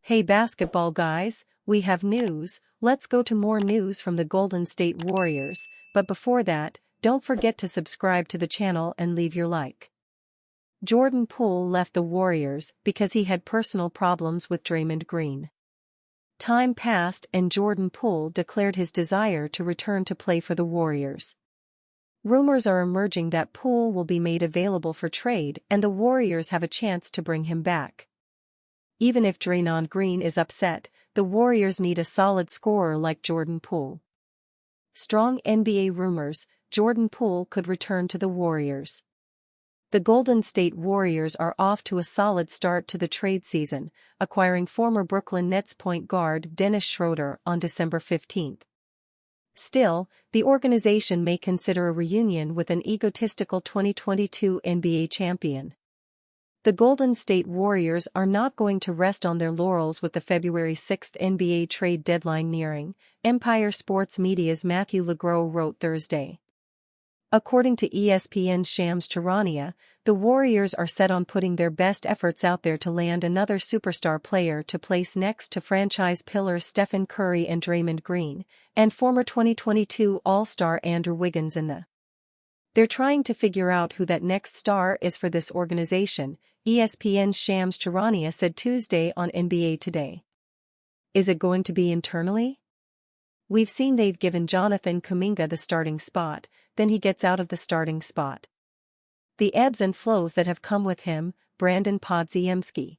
Hey basketball guys, we have news. Let's go to more news from the Golden State Warriors, but before that, don't forget to subscribe to the channel and leave your like. Jordan Poole left the Warriors because he had personal problems with Draymond Green. Time passed and Jordan Poole declared his desire to return to play for the Warriors. Rumors are emerging that Poole will be made available for trade and the Warriors have a chance to bring him back. Even if Draymond Green is upset, the Warriors need a solid scorer like Jordan Poole. Strong NBA rumors, Jordan Poole could return to the Warriors. The Golden State Warriors are off to a solid start to the trade season, acquiring former Brooklyn Nets point guard Dennis Schroeder on December 15. Still, the organization may consider a reunion with an egotistical 2022 NBA champion. The Golden State Warriors are not going to rest on their laurels with the February 6 NBA trade deadline nearing, Empire Sports Media's Matthew Legros wrote Thursday. According to ESPN's Shams Charania, the Warriors are set on putting their best efforts out there to land another superstar player to place next to franchise pillars Stephen Curry and Draymond Green, and former 2022 All-Star Andrew Wiggins They're trying to figure out who that next star is for this organization, ESPN's Shams Charania said Tuesday on NBA Today. Is it going to be internally? We've seen they've given Jonathan Kuminga the starting spot, then he gets out of the starting spot. The ebbs and flows that have come with him, Brandon Podziemski.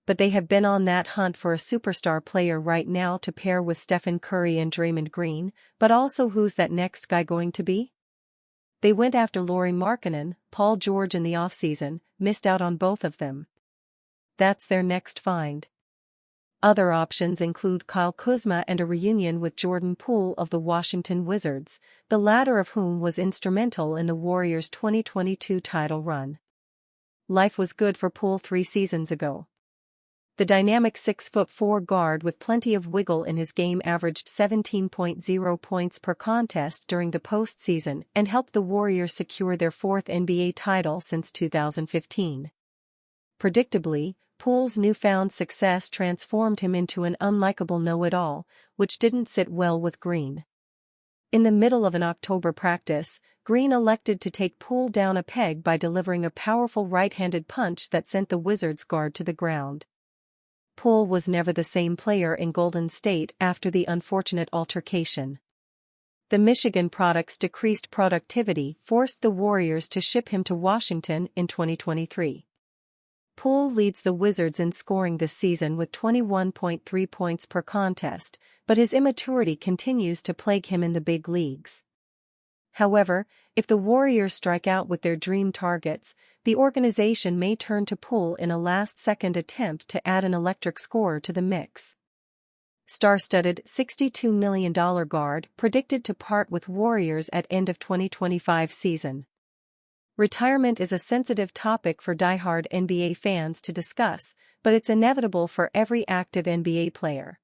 But they have been on that hunt for a superstar player right now to pair with Stephen Curry and Draymond Green, but also who's that next guy going to be? They went after Lauri Markkanen, Paul George in the offseason, missed out on both of them. That's their next find. Other options include Kyle Kuzma and a reunion with Jordan Poole of the Washington Wizards, the latter of whom was instrumental in the Warriors' 2022 title run. Life was good for Poole 3 seasons ago. The dynamic 6'4" guard with plenty of wiggle in his game averaged 17.0 points per contest during the postseason and helped the Warriors secure their 4th NBA title since 2015. Predictably, Poole's newfound success transformed him into an unlikable know-it-all, which didn't sit well with Green. In the middle of an October practice, Green elected to take Poole down a peg by delivering a powerful right-handed punch that sent the Wizards guard to the ground. Poole was never the same player in Golden State after the unfortunate altercation. The Michigan product's decreased productivity forced the Warriors to ship him to Washington in 2023. Poole leads the Wizards in scoring this season with 21.3 points per contest, but his immaturity continues to plague him in the big leagues. However, if the Warriors strike out with their dream targets, the organization may turn to Poole in a last-second attempt to add an electric scorer to the mix. Star-studded $62 million guard predicted to part with Warriors at end of 2025 season. Retirement is a sensitive topic for diehard NBA fans to discuss, but it's inevitable for every active NBA player.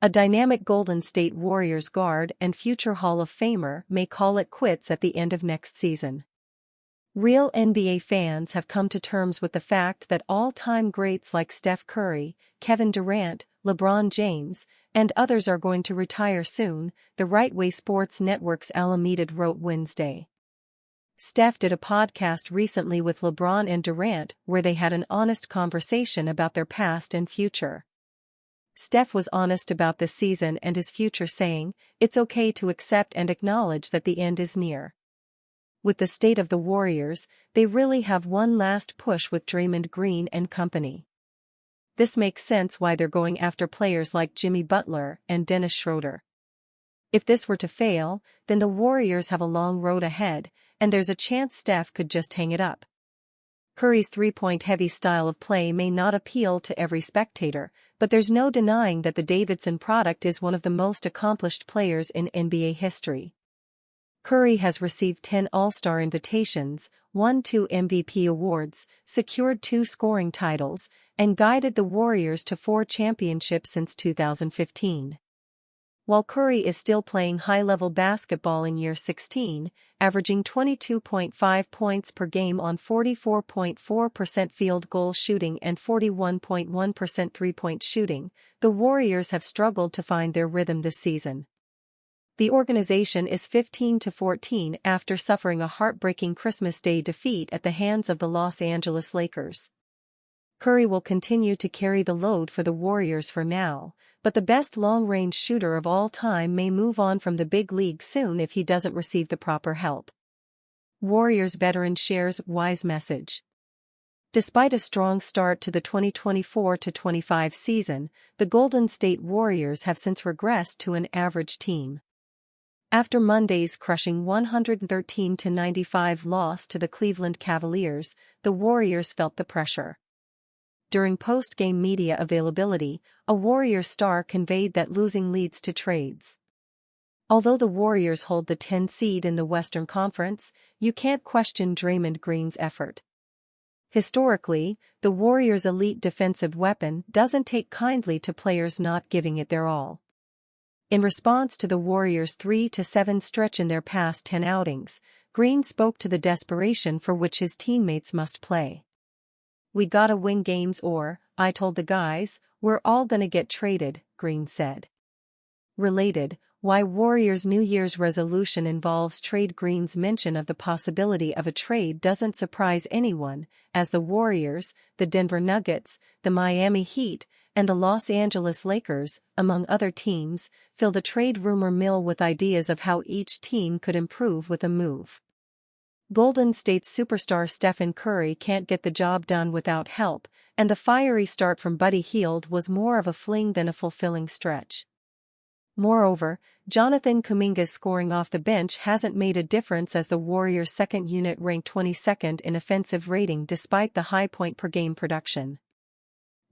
A dynamic Golden State Warriors guard and future Hall of Famer may call it quits at the end of next season. Real NBA fans have come to terms with the fact that all-time greats like Steph Curry, Kevin Durant, LeBron James, and others are going to retire soon, the Right Way Sports Network's Alam Meadad wrote Wednesday. Steph did a podcast recently with LeBron and Durant where they had an honest conversation about their past and future. Steph was honest about this season and his future, saying, "It's okay to accept and acknowledge that the end is near." With the state of the Warriors, they really have one last push with Draymond Green and company. This makes sense why they're going after players like Jimmy Butler and Dennis Schroeder. If this were to fail, then the Warriors have a long road ahead, and there's a chance Steph could just hang it up. Curry's three-point heavy style of play may not appeal to every spectator, but there's no denying that the Davidson product is one of the most accomplished players in NBA history. Curry has received 10 All-Star invitations, won 2 MVP awards, secured 2 scoring titles, and guided the Warriors to 4 championships since 2015. While Curry is still playing high-level basketball in year 16, averaging 22.5 points per game on 44.4% field goal shooting and 41.1% three-point shooting, the Warriors have struggled to find their rhythm this season. The organization is 15-14 after suffering a heartbreaking Christmas Day defeat at the hands of the Los Angeles Lakers. Curry will continue to carry the load for the Warriors for now, but the best long-range shooter of all time may move on from the big league soon if he doesn't receive the proper help. Warriors veteran shares wise message. Despite a strong start to the 2024-25 season, the Golden State Warriors have since regressed to an average team. After Monday's crushing 113-95 loss to the Cleveland Cavaliers, the Warriors felt the pressure. During post-game media availability, a Warriors star conveyed that losing leads to trades. Although the Warriors hold the 10 seed in the Western Conference, you can't question Draymond Green's effort. Historically, the Warriors' elite defensive weapon doesn't take kindly to players not giving it their all. In response to the Warriors' 3-7 stretch in their past 10 outings, Green spoke to the desperation for which his teammates must play. "We gotta win games or, I told the guys, we're all gonna get traded," Green said. Related, why Warriors' New Year's resolution involves trade. Green's mention of the possibility of a trade doesn't surprise anyone, as the Warriors, the Denver Nuggets, the Miami Heat, and the Los Angeles Lakers, among other teams, fill the trade rumor mill with ideas of how each team could improve with a move. Golden State's superstar Stephen Curry can't get the job done without help, and the fiery start from Buddy Hield was more of a fling than a fulfilling stretch. Moreover, Jonathan Kuminga's scoring off the bench hasn't made a difference as the Warriors' second unit ranked 22nd in offensive rating despite the high point-per-game production.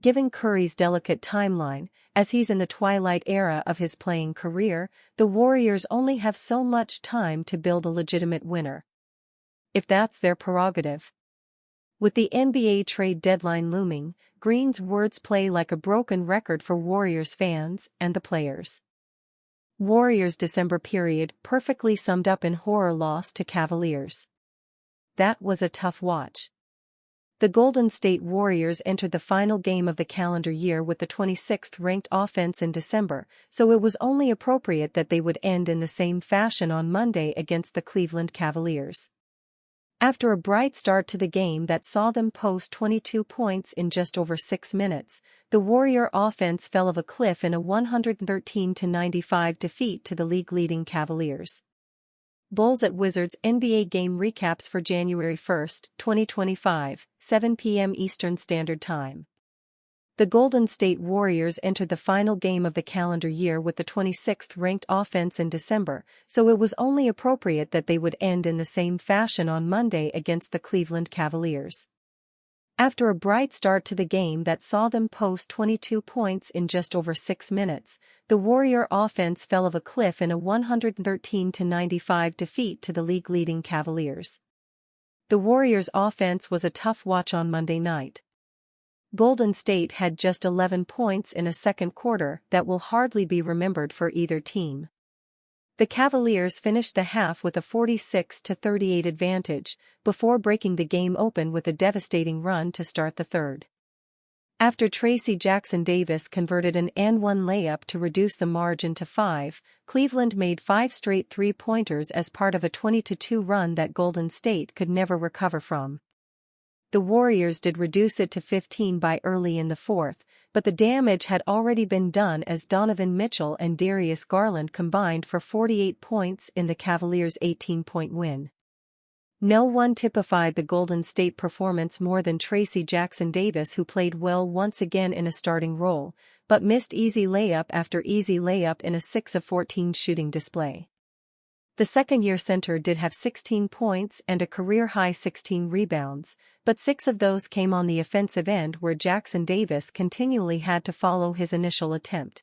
Given Curry's delicate timeline, as he's in the twilight era of his playing career, the Warriors only have so much time to build a legitimate winner. If that's their prerogative. With the NBA trade deadline looming, Green's words play like a broken record for Warriors fans and the players. Warriors' December period perfectly summed up in horror loss to Cavaliers. That was a tough watch. The Golden State Warriors entered the final game of the calendar year with the 26th ranked offense in December, so it was only appropriate that they would end in the same fashion on Monday against the Cleveland Cavaliers. After a bright start to the game that saw them post 22 points in just over 6 minutes, the Warrior offense fell off a cliff in a 113-95 defeat to the league-leading Cavaliers. Bulls at Wizards NBA game recaps for January 1, 2025, 7 p.m. Eastern Standard Time. The Golden State Warriors entered the final game of the calendar year with the 26th ranked offense in December, so it was only appropriate that they would end in the same fashion on Monday against the Cleveland Cavaliers. After a bright start to the game that saw them post 22 points in just over 6 minutes, the Warrior offense fell off a cliff in a 113-95 defeat to the league-leading Cavaliers. The Warriors' offense was a tough watch on Monday night. Golden State had just 11 points in a second quarter that will hardly be remembered for either team. The Cavaliers finished the half with a 46-38 advantage, before breaking the game open with a devastating run to start the third. After Tracy Jackson-Davis converted an and-one layup to reduce the margin to 5, Cleveland made 5 straight three-pointers as part of a 20-2 run that Golden State could never recover from. The Warriors did reduce it to 15 by early in the fourth, but the damage had already been done as Donovan Mitchell and Darius Garland combined for 48 points in the Cavaliers' 18-point win. No one typified the Golden State performance more than Tracy Jackson-Davis, who played well once again in a starting role, but missed easy layup after easy layup in a 6 of 14 shooting display. The second-year center did have 16 points and a career-high 16 rebounds, but 6 of those came on the offensive end where Jackson-Davis continually had to follow his initial attempt.